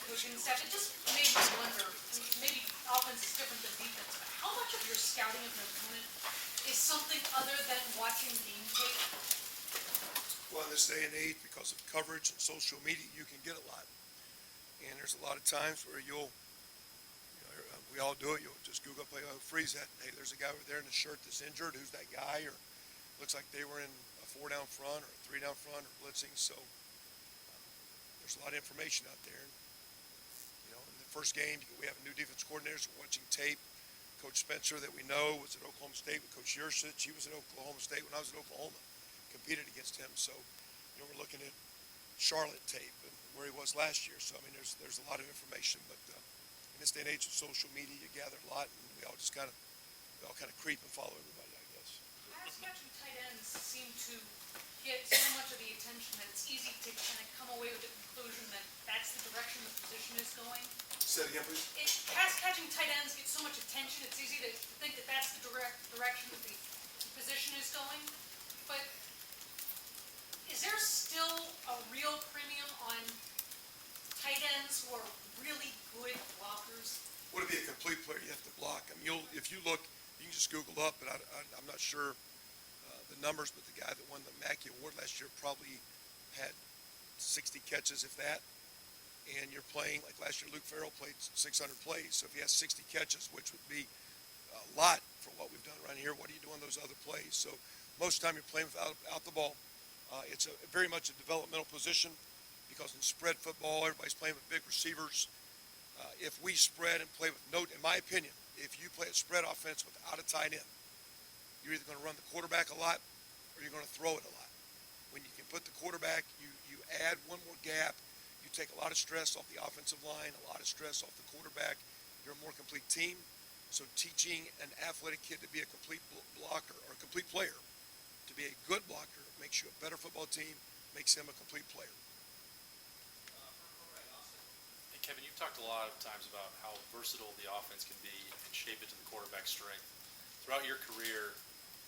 coaching staff, it just made me wonder, maybe offense is different than defense, but how much of your scouting of an opponent is something other than watching game tape? Well, in this day and age, because of coverage and social media, you can get a lot. And there's a lot of times where we all do it. You'll just Google, freeze that. Hey, there's a guy over there in the shirt that's injured. Who's that guy? Or looks like they were in a 4 down front or a 3 down front or blitzing. So there's a lot of information out there. And, in the first game, we have a new defense coordinator. So we're watching tape. Coach Spencer, that we know, was at Oklahoma State with Coach Yursich. He was at Oklahoma State when I was at Oklahoma. Competed against him. So, we're looking at Charlotte tape and where he was last year. So, there's a lot of information. But in this day and age of social media, you gather a lot, and we all kind of creep and follow everybody, I guess. Pass catching tight ends seem to get so much of the attention that it's easy to kind of come away with the conclusion that that's the direction the position is going. Say it again, please. Pass catching tight ends get so much attention, it's easy to think that that's the direction that the position is going. But is there still a real premium on tight ends who are really good blockers? Well, to be a complete player, you have to block. If you look, you can just Google up, but I'm not sure the numbers, but the guy that won the Mackey Award last year probably had 60 catches, if that. And you're playing, like last year, Luke Farrell played 600 plays. So if he has 60 catches, which would be a lot for what we've done around here, what do you do on those other plays? So most of the time you're playing without the ball. It's very much a developmental position because in spread football, everybody's playing with big receivers. If we spread and play with in my opinion, if you play a spread offense without a tight end, you're either going to run the quarterback a lot or you're going to throw it a lot. When you can put the quarterback, you add one more gap, you take a lot of stress off the offensive line, a lot of stress off the quarterback. You're a more complete team. So teaching an athletic kid to be a complete blocker or a complete player, to be a good blocker, makes you a better football team, makes him a complete player. Hey, Kevin, you've talked a lot of times about how versatile the offense can be and shape it to the quarterback's strength. Throughout your career,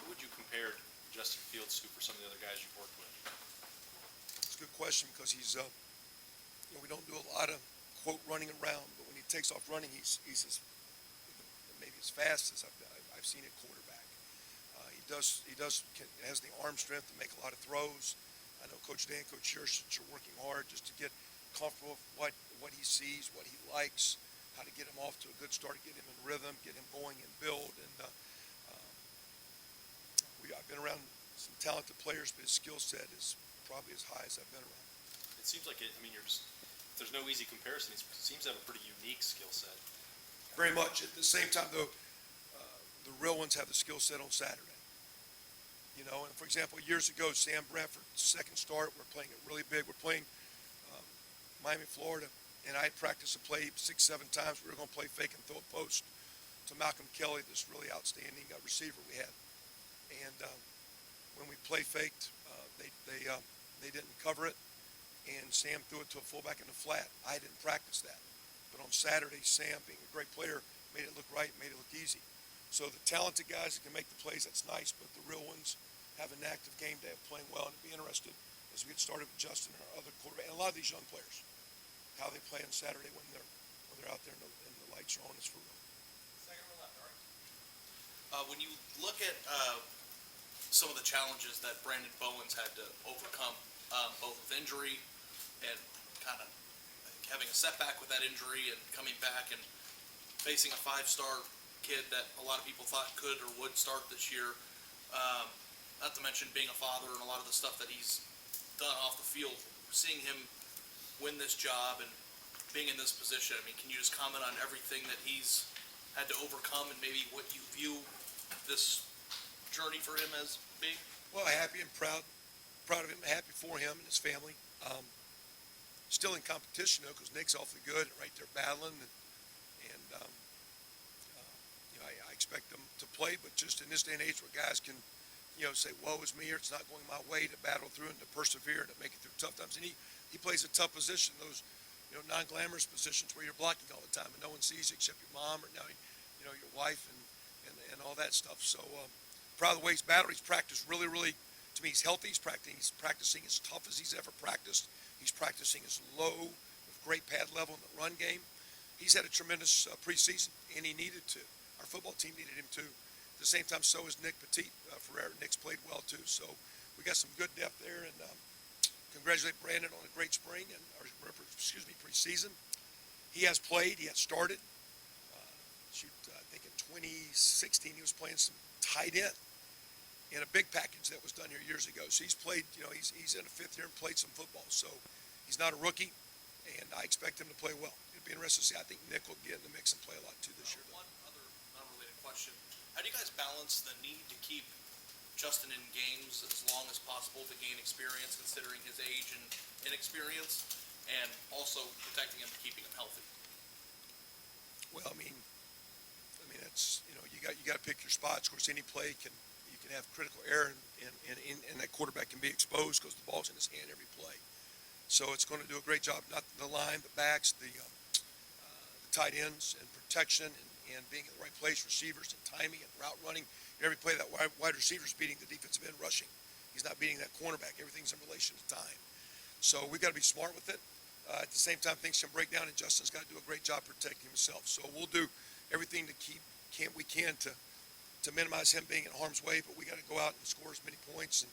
who would you compare Justin Fields to for some of the other guys you've worked with? It's a good question because he's, we don't do a lot of, quote, running around, but when he takes off running, he's maybe as fast as I've seen a quarterback. Has the arm strength to make a lot of throws. I know Coach Dan, Coach Yursich are working hard just to get comfortable with what he sees, what he likes, how to get him off to a good start, get him in rhythm, get him going and build. And I've been around some talented players, but his skill set is probably as high as I've been around. It seems like there's no easy comparison. He seems to have a pretty unique skill set. Very much. At the same time, though, the real ones have the skill set on Saturday. And for example, years ago, Sam Bradford, second start, we're playing it really big. We're playing Miami, Florida, and I practiced a play 6-7 times. We were going to play fake and throw a post to Malcolm Kelly, this really outstanding receiver we had. And when we play faked, they didn't cover it, and Sam threw it to a fullback in the flat. I didn't practice that. But on Saturday, Sam, being a great player, made it look right, made it look easy. So the talented guys that can make the plays, that's nice, but the real ones have an active game day of playing well, and to be interested as we get started with Justin and our other quarterback, and a lot of these young players, how they play on Saturday when they're out there and the lights are on is for real. Second or left, all right. When you look at some of the challenges that Brandon Bowens had to overcome, both with injury and kind of having a setback with that injury and coming back and facing a 5-star kid that a lot of people thought could or would start this year, not to mention being a father and a lot of the stuff that he's done off the field, seeing him win this job and being in this position. Can you just comment on everything that he's had to overcome and maybe what you view this journey for him as being? Well, happy and proud of him, happy for him and his family. Still in competition, though, because Nick's awfully good and right there battling. I expect them to play, but just in this day and age where guys can, say, woe is me, or it's not going my way, to battle through and to persevere and to make it through tough times. And he plays a tough position, those, non-glamorous positions where you're blocking all the time and no one sees you except your mom or now, your wife and all that stuff. So proud of the way he's battled. He's practiced really, really, to me, he's healthy. He's practicing as tough as he's ever practiced. He's practicing as low with great pad level in the run game. He's had a tremendous preseason, and he needed to. Our football team needed him too. At the same time, so is Nick Petit Ferrer. Nick's played well too. So we got some good depth there, and congratulate Brandon on a great spring and, preseason. He has played. He has started. I think in 2016 he was playing some tight end in a big package that was done here years ago. So he's played. He's in a fifth year and played some football. So he's not a rookie, and I expect him to play well. It'll be interesting to see. I think Nick will get in the mix and play a lot too this year. One other unrelated question. How do you guys balance the need to keep Justin in games as long as possible to gain experience, considering his age and inexperience, and also protecting him, keeping him healthy? Well, I mean, that's, you got to pick your spots. Of course, any play you can have critical error, and that quarterback can be exposed because the ball's in his hand every play. So it's going to do a great job. Not the line, the backs, the tight ends, and protection, and being in the right place, receivers, and timing, and route running. Every play that wide receiver's beating the defensive end rushing. He's not beating that cornerback. Everything's in relation to time. So we've got to be smart with it. At the same time, things can break down, and Justin's got to do a great job protecting himself. So we'll do everything we can to minimize him being in harm's way, but we got to go out and score as many points and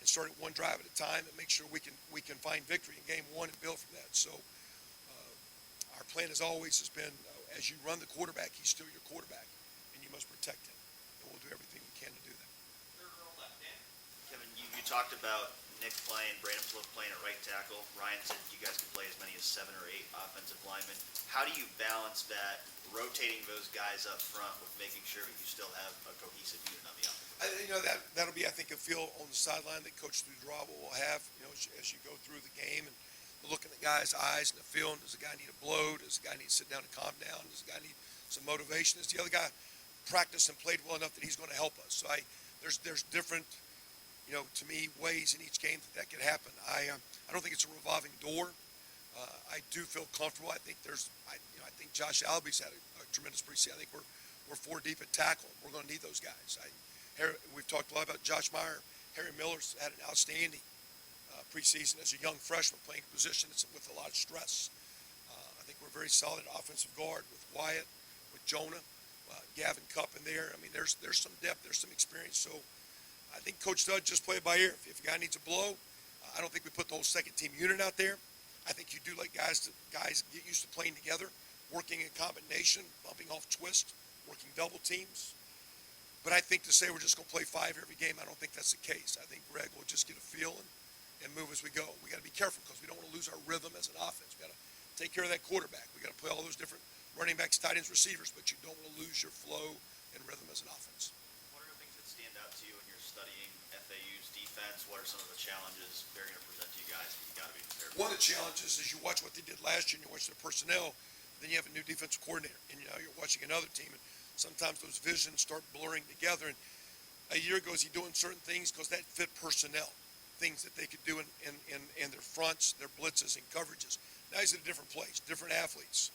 start at one drive at a time and make sure we can find victory in game one and build from that. So our plan, as always, has been as you run the quarterback, he's still your quarterback, and you must protect him. And we'll do everything we can to do that. Kevin, you talked about Nick playing, Brandon playing at right tackle. Ryan said you guys can play as many as 7 or 8 offensive linemen. How do you balance that, rotating those guys up front with making sure that you still have a cohesive unit on the offensive? That'll be, I think, a feel on the sideline that Coach Dudrava will have, as you go through the game and look in the guy's eyes and the feel. Does the guy need a blow? Does the guy need to sit down and calm down? Does the guy need some motivation? Does the other guy practiced and played well enough that he's going to help us? So there's different, to me, ways in each game that could happen. I don't think it's a revolving door. I do feel comfortable. I think I think Josh Alby's had a tremendous preseason. I think we're 4 deep at tackle. We're going to need those guys. We've talked a lot about Josh Meyer. Harry Miller's had an outstanding preseason as a young freshman playing a position with a lot of stress. I think we're very solid offensive guard with Wyatt, with Jonah, Gavin Cupp in there. I mean, there's some depth, there's some experience. So I think Coach Stud just play it by ear. If a guy needs a blow, I don't think we put the whole second team unit out there. I think you do let guys get used to playing together, working in combination, bumping off twist, working double teams. But I think to say we're just going to play 5 every game, I don't think that's the case. I think Greg will just get a feel and move as we go. We got to be careful because we don't want to lose our rhythm as an offense. We got to take care of that quarterback. We got to play all those different running backs, tight ends, receivers, but you don't want to lose your flow and rhythm as an offense. What are the things that stand out to you when you're studying FAU's defense? What are some of the challenges they're going to present to you guys that you got to be prepared for? One of the challenges is you watch what they did last year and you watch their personnel, then you have a new defensive coordinator, and you're watching another team, and sometimes those visions start blurring together. And a year ago, is he doing certain things because that fit personnel, things that they could do in their fronts, their blitzes and coverages. Now he's at a different place, different athletes.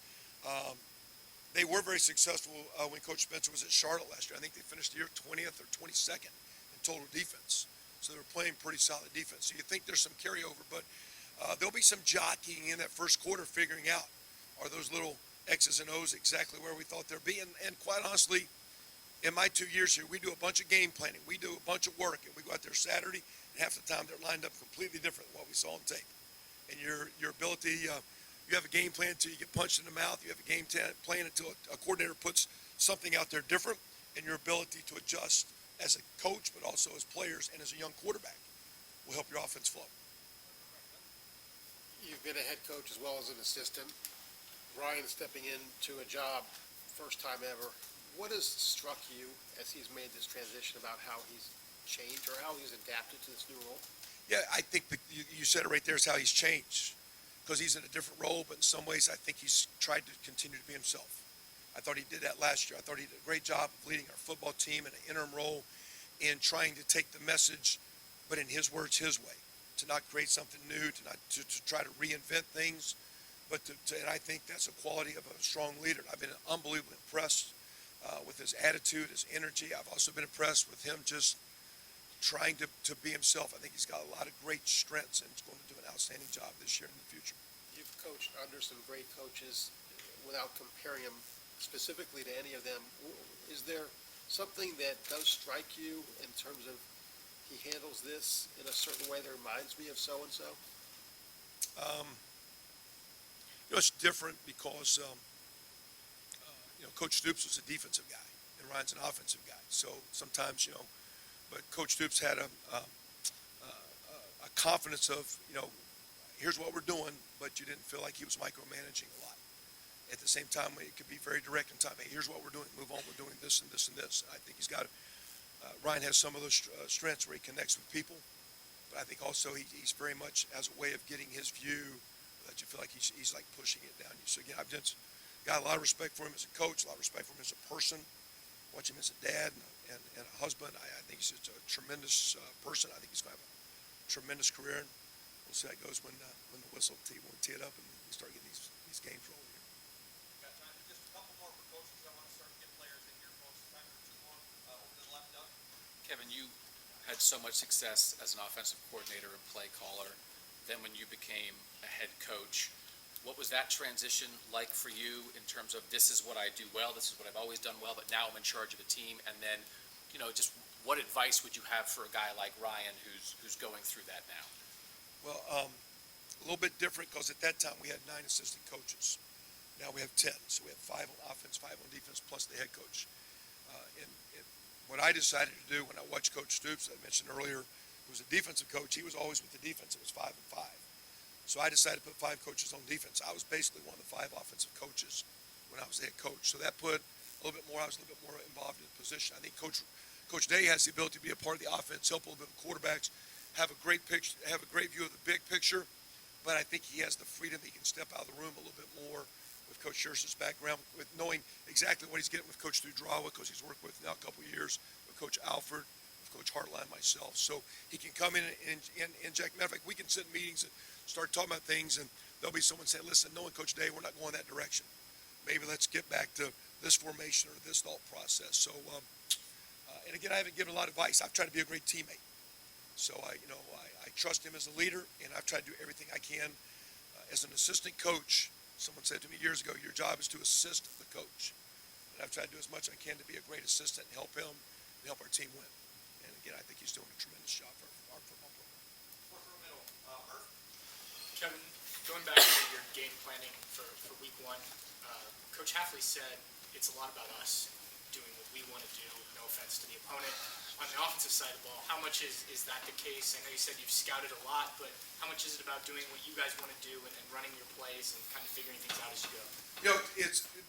They were very successful when Coach Spencer was at Charlotte last year. I think they finished the year 20th or 22nd in total defense. So they were playing pretty solid defense. So you think there's some carryover, but there'll be some jockeying in that first quarter figuring out, are those little X's and O's exactly where we thought they'd be? And quite honestly, in my 2 years here, we do a bunch of game planning. We do a bunch of work, and we go out there Saturday, and half the time they're lined up completely different than what we saw on tape. And your ability, you have a game plan until you get punched in the mouth. You have a game plan until a coordinator puts something out there different, and your ability to adjust as a coach, but also as players and as a young quarterback will help your offense flow. You've been a head coach as well as an assistant. Ryan stepping into a job, first time ever. What has struck you as he's made this transition about how he's changed or how he's adapted to this new role? Yeah, I think you said it right there is how he's changed, because he's in a different role, but in some ways I think he's tried to continue to be himself. I thought he did that last year. I thought he did a great job of leading our football team in an interim role and trying to take the message, but in his words, his way, to not create something new, to try to reinvent things. But and I think that's a quality of a strong leader. I've been unbelievably impressed with his attitude, his energy. I've also been impressed with him just trying to be himself. I think he's got a lot of great strengths and he's going to do an outstanding job this year and in the future. You've coached under some great coaches without comparing him specifically to any of them. Is there something that does strike you in terms of he handles this in a certain way that reminds me of so-and-so? It's different because, Coach Stoops was a defensive guy and Ryan's an offensive guy. So sometimes, but Coach Stoops had a confidence of, here's what we're doing, but you didn't feel like he was micromanaging a lot. At the same time, it could be very direct in time. Hey, here's what we're doing. Move on. We're doing this and this and this. I think Ryan has some of those strengths where he connects with people, but I think also he's very much as a way of getting his view that you feel like he's like pushing it down you. So again, I've just got a lot of respect for him as a coach, a lot of respect for him as a person, watch him as a dad and a husband. I think he's just a tremendous person. I think he's going to have a tremendous career. And we'll see how it goes when the whistle tee it up and we start getting these games rolling here. Got time for just a couple more for coaches. I want to start to get players in here, folks. Time for two more. Over to the left, Doug. Kevin, you had so much success as an offensive coordinator and play caller. Then when you became a head coach, what was that transition like for you in terms of this is what I do well, this is what I've always done well, but now I'm in charge of a team? And then, just what advice would you have for a guy like Ryan who's going through that now? Well, a little bit different because at that time we had 9 assistant coaches. Now we have 10. So we have 5 on offense, 5 on defense, plus the head coach. And what I decided to do when I watched Coach Stoops, I mentioned earlier, who was a defensive coach, he was always with the defense. It was 5 and 5. So I decided to put 5 coaches on defense. I was basically one of the 5 offensive coaches when I was the head coach. So that put I was a little bit more involved in the position. I think Coach Day has the ability to be a part of the offense, help a little bit with quarterbacks, have a great view of the big picture, but I think he has the freedom that he can step out of the room a little bit more with Coach Schertz's background, with knowing exactly what he's getting with Coach Dudrawa, because he's worked with now a couple of years, with Coach Alford, with Coach Hartline, myself. So he can come in and inject. Matter of fact, we can sit in meetings and start talking about things, and there'll be someone saying, listen, knowing Coach Day, we're not going that direction. Maybe let's get back to this formation or this thought process. So, and again, I haven't given a lot of advice. I've tried to be a great teammate. So I trust him as a leader, and I've tried to do everything I can. As an assistant coach, someone said to me years ago, your job is to assist the coach. And I've tried to do as much as I can to be a great assistant and help him and help our team win. And again, I think he's doing a tremendous job for our football program. Fourth row middle. Murph. Kevin, going back to your game planning for week 1, Coach Hafley said it's a lot about us doing what we want to do, no offense to the opponent. On the offensive side of the ball, how much is that the case? I know you said you've scouted a lot, but how much is it about doing what you guys want to do and running your plays and kind of figuring things out as you go?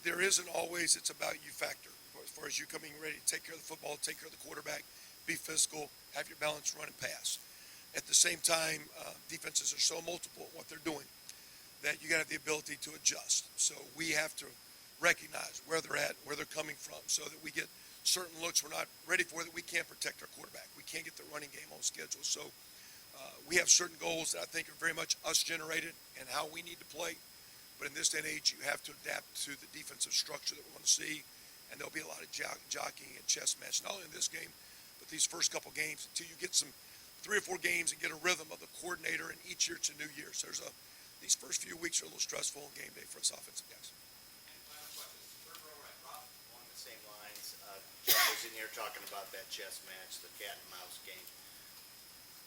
There isn't always, it's about you factor. As far as you coming ready to take care of the football, take care of the quarterback, be physical, have your balance, run and pass. At the same time, defenses are so multiple in what they're doing that you got to have the ability to adjust. So we have to recognize where they're at, where they're coming from, so that we get certain looks we're not ready for, that we can't protect our quarterback. We can't get the running game on schedule. So we have certain goals that I think are very much us generated and how we need to play. But in this day and age, you have to adapt to the defensive structure that we're going to see, and there'll be a lot of jockeying and chess match, not only in this game, but these first couple games, until you get some 3 or 4 games and get a rhythm of the coordinator, and each year it's a new year. So these first few weeks are a little stressful on game day for us offensive guys. And final questions. Third row right. Rob. Along the same lines, Chuck was in here talking about that chess match, the cat and mouse game.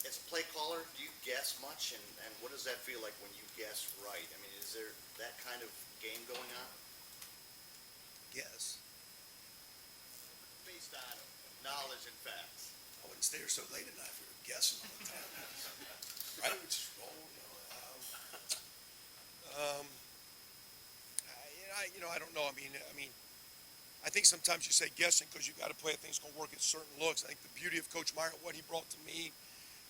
As a play caller, do you guess much, and what does that feel like when you guess right? I mean, is there that kind of game going on? Yes. Based on knowledge and facts. I wouldn't stay here so late at night if we were guessing all the time. Right? We just roll, I don't know. I mean, I think sometimes you say guessing because you got to play a thing's going to work at certain looks. I think the beauty of Coach Meyer, what he brought to me,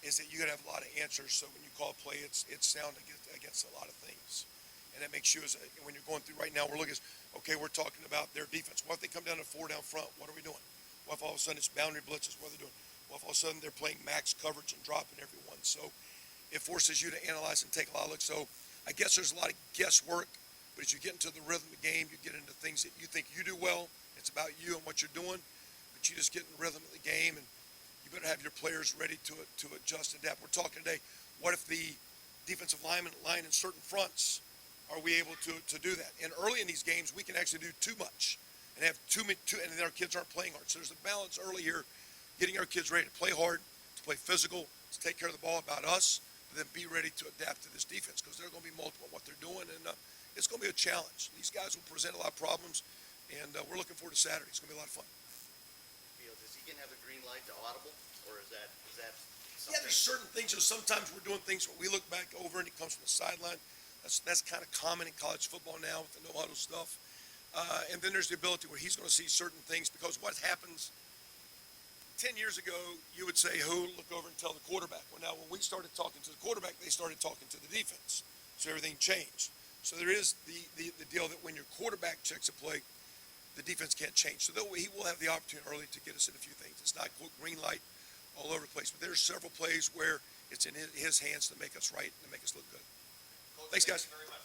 is that you got to have a lot of answers. So when you call a play, it's sound against a lot of things, and that makes you when you're going through right now, we're looking at, okay, we're talking about their defense. What if they come down to 4 down front? What are we doing? What if all of a sudden it's boundary blitzes? What are they doing? What if all of a sudden they're playing max coverage and dropping everyone? So it forces you to analyze and take a lot of looks. So I guess there's a lot of guesswork, but as you get into the rhythm of the game, you get into things that you think you do well. It's about you and what you're doing, but you just get in the rhythm of the game, and you better have your players ready to adjust and adapt. We're talking today, what if the defensive line in certain fronts are we able to do that? And early in these games, we can actually do too much and have and then our kids aren't playing hard. So there's a balance early here, getting our kids ready to play hard, to play physical, to take care of the ball about us, but then be ready to adapt to this defense because they're going to be multiple in what they're doing, and it's going to be a challenge. These guys will present a lot of problems, and we're looking forward to Saturday. It's going to be a lot of fun. Fields, is he gonna have a green light to audible, or is that Yeah, something? there's certain things, sometimes we're doing things where we look back over and it comes from the sideline. That's kind of common in college football now with the no-huddle stuff. And then there's the ability where he's going to see certain things, because what happens 10 years ago, you would say, who, look over and tell the quarterback. Well, now, when we started talking to the quarterback, they started talking to the defense. So everything changed. So there is the deal that when your quarterback checks a play, the defense can't change. So he will have the opportunity early to get us in a few things. It's not, quote, green light all over the place, but there's several plays where it's in his hands to make us right and to make us look good. Coach, Thanks, thank guys. you very much.